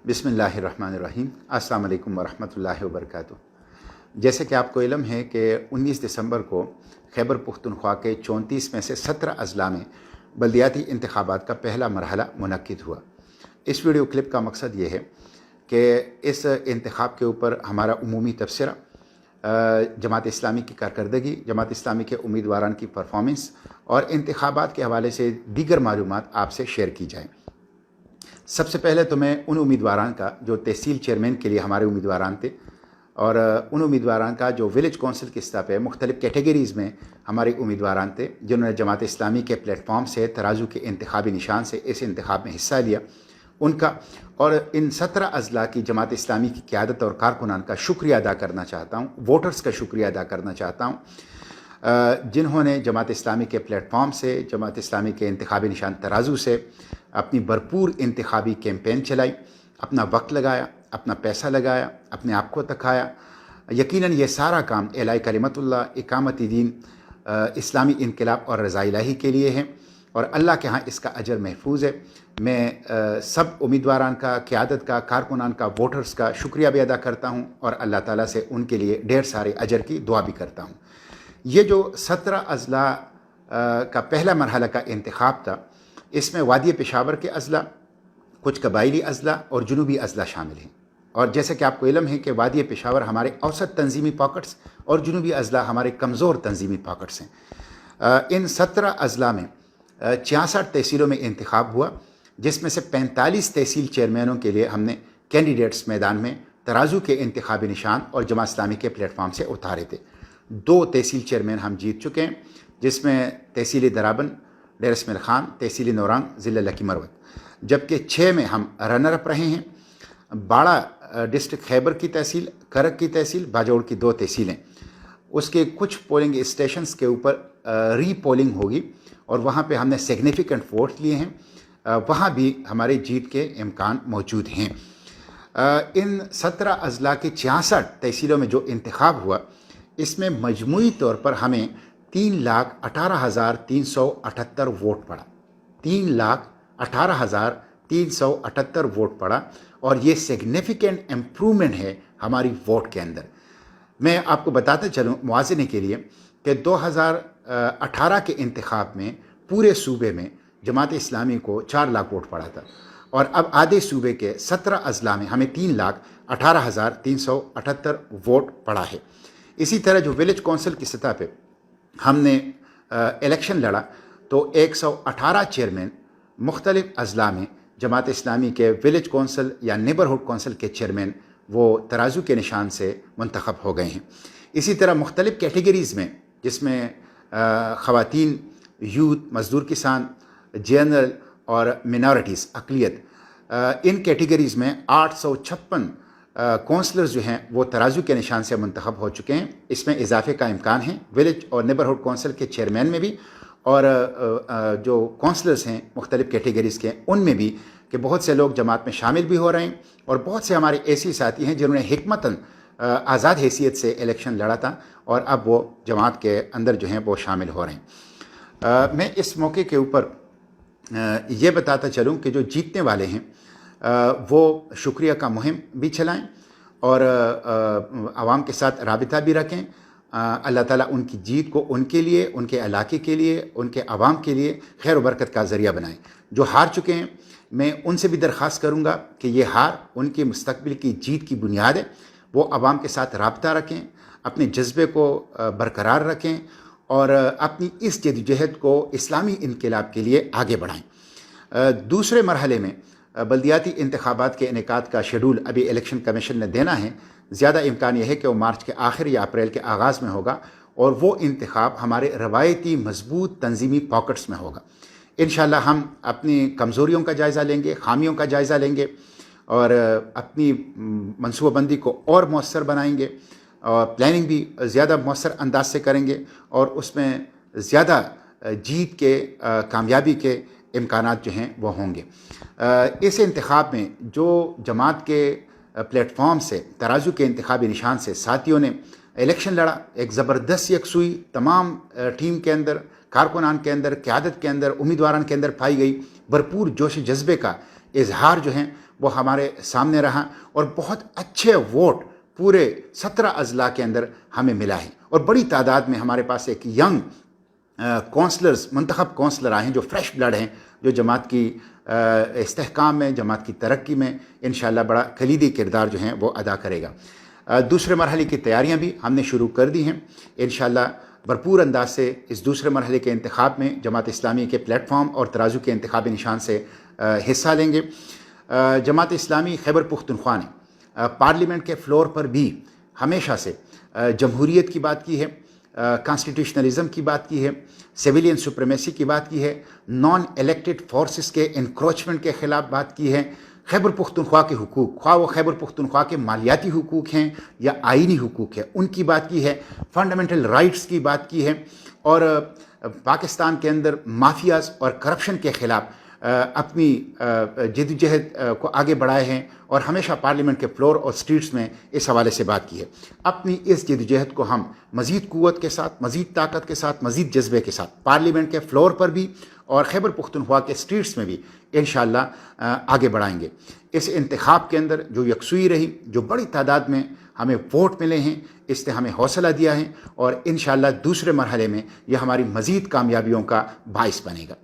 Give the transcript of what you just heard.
बिस्मिल्लाहिर्रहमानिर्रहीम। अस्सलाम वालेकुम वरहमतुल्लाहि वबरकातुहू। जैसे कि आपको इल्म है कि 19 दिसंबर को खैबर पुख्तनख्वा के 34 में से 17 अजला में बल्दियाती इंतखाबात का पहला मरहला मुनक्किद हुआ। इस वीडियो क्लिप का मकसद ये है कि इस इंतखाब के ऊपर हमारा उमूमी तबसरा, जमात इस्लामी की कारकर्दगी, जमात इस्लामी के उम्मीदवारान की परफॉर्मेंस और इंतखाबात के हवाले से दीगर मालूमात आपसे शेयर की जाएँ। सबसे पहले तो मैं उन उम्मीदवारान का जो तहसील चेयरमैन के लिए हमारे उम्मीदवारान थे और उन उम्मीदवारान का जो विलेज कौंसिल की सतह पे मुख्तलिफ़ कैटेगरीज़ में हमारे उम्मीदवारान थे, जिन्होंने जमात इस्लामी के प्लेटफॉर्म से तराजू के इंतखाबी निशान से इस इंतखाब में हिस्सा लिया, उनका और इन 17 अजला की जमात इस्लामी की क़यादत और कारकुनान का शुक्रिया अदा करना चाहता हूँ, वोटर्स का शुक्रिया अदा करना चाहता हूँ, जिन्होंने जमात इस्लामी के प्लेटफॉर्म से, जमात इस्लामी के इंतखाबी निशान तराजू से अपनी भरपूर इंतखाबी कैंपेन चलाई, अपना वक्त लगाया, अपना पैसा लगाया, अपने आप को तकाया। यकीनन ये सारा काम एलाई कलिमतुल्लाह, इकामती दीन, इस्लामी इनकलाब और रज़ा इलाही के लिए है और अल्लाह के यहाँ इसका अजर महफूज है। मैं सब उम्मीदवारान का, क़यादत का, कारकुनान का, वोटर्स का शुक्रिया भी अदा करता हूँ और अल्लाह ताला से उनके लिए ढेर सारे अजर की दुआ भी करता हूँ। ये जो 17 अजला का पहला मरहला का इंतखाब था, इसमें वादी पेशावर के अजला, कुछ कबायली अजला और जुनूबी अजला शामिल हैं। और जैसे कि आपको इल्म है कि वादी पेशावर हमारे औसत तंजीमी पॉकेट्स और जुनूबी अजला हमारे कमज़ोर तंजीमी पॉकेट्स हैं। इन 17 अजला में 66 तहसीलों में इंतखाब हुआ, जिसमें से 45 तहसील चेयरमैनों के लिए हमने कैंडिडेट्स मैदान में तराजू के इंतखाबी निशान और जमात इस्लामी के प्लेटफॉर्म से उतारे थे। 2 तहसील चेयरमैन हम जीत चुके हैं, जिसमें तहसील दराबन डेर इसमाइल खान, तहसील नौरांग, ज़िला लकी मरवत, जबकि 6 में हम रनर अप रहे हैं। बाड़ा डिस्ट्रिक्ट खैबर की तहसील, करक की तहसील, बाजौड़ की 2 तहसीलें, उसके कुछ पोलिंग स्टेशंस के ऊपर री पोलिंग होगी और वहाँ पे हमने सिग्निफिकेंट वोट लिए हैं, वहाँ भी हमारे जीत के इम्कान मौजूद हैं। इन 17 अजला के 66 तहसीलों में जो इंतखाब हुआ, इसमें मजमूई तौर पर हमें 3,18,378 वोट पड़ा। 3,18,378 वोट पड़ा और ये सिग्निफिकेंट इम्प्रूवमेंट है हमारी वोट के अंदर। मैं आपको बताते चलूँ मुआज़ने के लिए कि 2018 के इंतखाब में पूरे सूबे में जमात इस्लामी को 4 लाख वोट पड़ा था और अब आधे सूबे के 17 अजला में हमें 3,18,378 वोट पड़ा है। इसी तरह जो विलेज कौंसिल की सतह पे हमने इलेक्शन लड़ा तो 118 चेयरमैन मुख्तलिफ अजला में जमात इस्लामी के विलेज कौंसिल या नेबरहुड कौंसिल के चेयरमैन वो तराजू के निशान से मुंतखब हो गए हैं। इसी तरह मुख्तलिफ कैटेगरीज़ में, जिसमें ख़वातीन, यूथ, मज़दूर किसान, जनरल और मिनॉरिटीज़, अक़लियत, इन कैटेगरीज़ में 856 कौंसलर्स जो हैं वो तराजू के निशान से मुंतखब हो चुके हैं। इसमें इजाफे का इम्कान है विलेज और नेबरहुड कौंसिल के चेयरमैन में भी और जो कौंसलर्स हैं मुख्तलिफ़ कैटेगरीज़ के, उनमें भी कि बहुत से लोग जमात में शामिल भी हो रहे हैं और बहुत से हमारे ऐसे साथी हैं जिन्होंने हिकमतन आज़ाद हैसियत से इलेक्शन लड़ा था और अब वो जमात के अंदर जो हैं वो शामिल हो रहे हैं। मैं इस मौके के ऊपर ये बताता चलूँ कि जो जीतने वाले हैं वो शुक्रिया का मुहिम भी चलाएं और आवाम के साथ राबिता भी रखें। अल्लाह ताला उनकी जीत को उनके लिए, उनके इलाके के लिए, उनके आवाम के लिए खैर व बरकत का ज़रिया बनाएं। जो हार चुके हैं, मैं उनसे भी दरख्वास्त करूँगा कि ये हार उनके मुस्तकबिल की जीत की बुनियाद है। वो आवाम के साथ राबिता रखें, अपने जज्बे को बरकरार रखें और अपनी इस जद्दोजहद को इस्लामी इनकलाब के लिए आगे बढ़ाएँ। दूसरे मरहले में बल्दियाती इंतखाबात के इनेकाद का शेड्यूल अभी इलेक्शन कमीशन ने देना है। ज़्यादा इम्कान यह है कि वो मार्च के आखिर या अप्रैल के आगाज़ में होगा और वो इंतखाब हमारे रवायती मजबूत तंजीमी पॉकेट्स में होगा। इंशाअल्लाह हम अपनी कमज़ोरियों का जायज़ा लेंगे, खामियों का जायज़ा लेंगे और अपनी मनसूबाबंदी को और मौसर बनाएंगे और प्लानिंग भी ज़्यादा मौसर अंदाज से करेंगे और उसमें ज़्यादा जीत के, कामयाबी के इम्कानात जो हैं वो होंगे। इस इंतखाब में जो जमात के प्लेटफॉर्म से, तराजू के इंतखाबी निशान से साथियों ने इलेक्शन लड़ा, एक ज़बरदस्त यकसुई तमाम टीम के अंदर, कारकुनान के अंदर, क़यादत के अंदर, उम्मीदवारान के अंदर पाई गई। भरपूर जोश जज्बे का इजहार जो है وہ ہمارے سامنے رہا اور بہت اچھے ووٹ پورے 17 اضلاع کے اندر ہمیں ملا ہے، اور بڑی تعداد میں ہمارے پاس ایک ینگ کونسلرز، منتخب کونسلر آئے ہیں جو فریش بلڈ ہیں، جو جماعت کی استحکام میں، جماعت کی ترقی میں انشاءاللہ بڑا کلیدی کردار جو ہیں وہ ادا کرے گا۔ دوسرے مرحلے کی تیاریاں بھی ہم نے شروع کر دی ہیں، انشاءاللہ بھرپور انداز سے اس دوسرے مرحلے کے انتخاب میں جماعت اسلامی کے پلیٹ فارم اور ترازو کے انتخابی نشان سے حصہ لیں گے۔ جماعت اسلامی خیبر پختونخوا نے پارلیمنٹ کے فلور پر بھی ہمیشہ سے جمہوریت کی بات کی ہے، کانسٹیٹیوشنلزم کی بات کی ہے، سویلین سپریمیسی کی بات کی ہے، نان الیکٹڈ فورسز کے انکروچمنٹ کے خلاف بات کی ہے، خیبر پختونخوا کے حقوق، خواہ وہ خیبر پختونخوا کے مالیاتی حقوق ہیں یا آئینی حقوق ہیں، ان کی بات کی ہے، فنڈامنٹل رائٹس کی بات کی ہے، اور پاکستان کے اندر مافیاز اور کرپشن کے خلاف اپنی جدوجہد کو آگے بڑھائے ہیں، اور ہمیشہ پارلیمنٹ کے فلور اور سٹریٹس میں اس حوالے سے بات کی ہے۔ اپنی اس جدوجہد کو ہم مزید قوت کے ساتھ، مزید طاقت کے ساتھ، مزید جذبے کے ساتھ پارلیمنٹ کے فلور پر بھی اور خیبر پختونخوا کے سٹریٹس میں بھی انشاءاللہ آگے بڑھائیں گے۔ اس انتخاب کے اندر جو یکسوئی رہی، جو بڑی تعداد میں ہمیں ووٹ ملے ہیں، اس نے ہمیں حوصلہ دیا ہے، اور انشاءاللہ دوسرے مرحلے میں یہ ہماری مزید کامیابیوں کا باعث بنے گا۔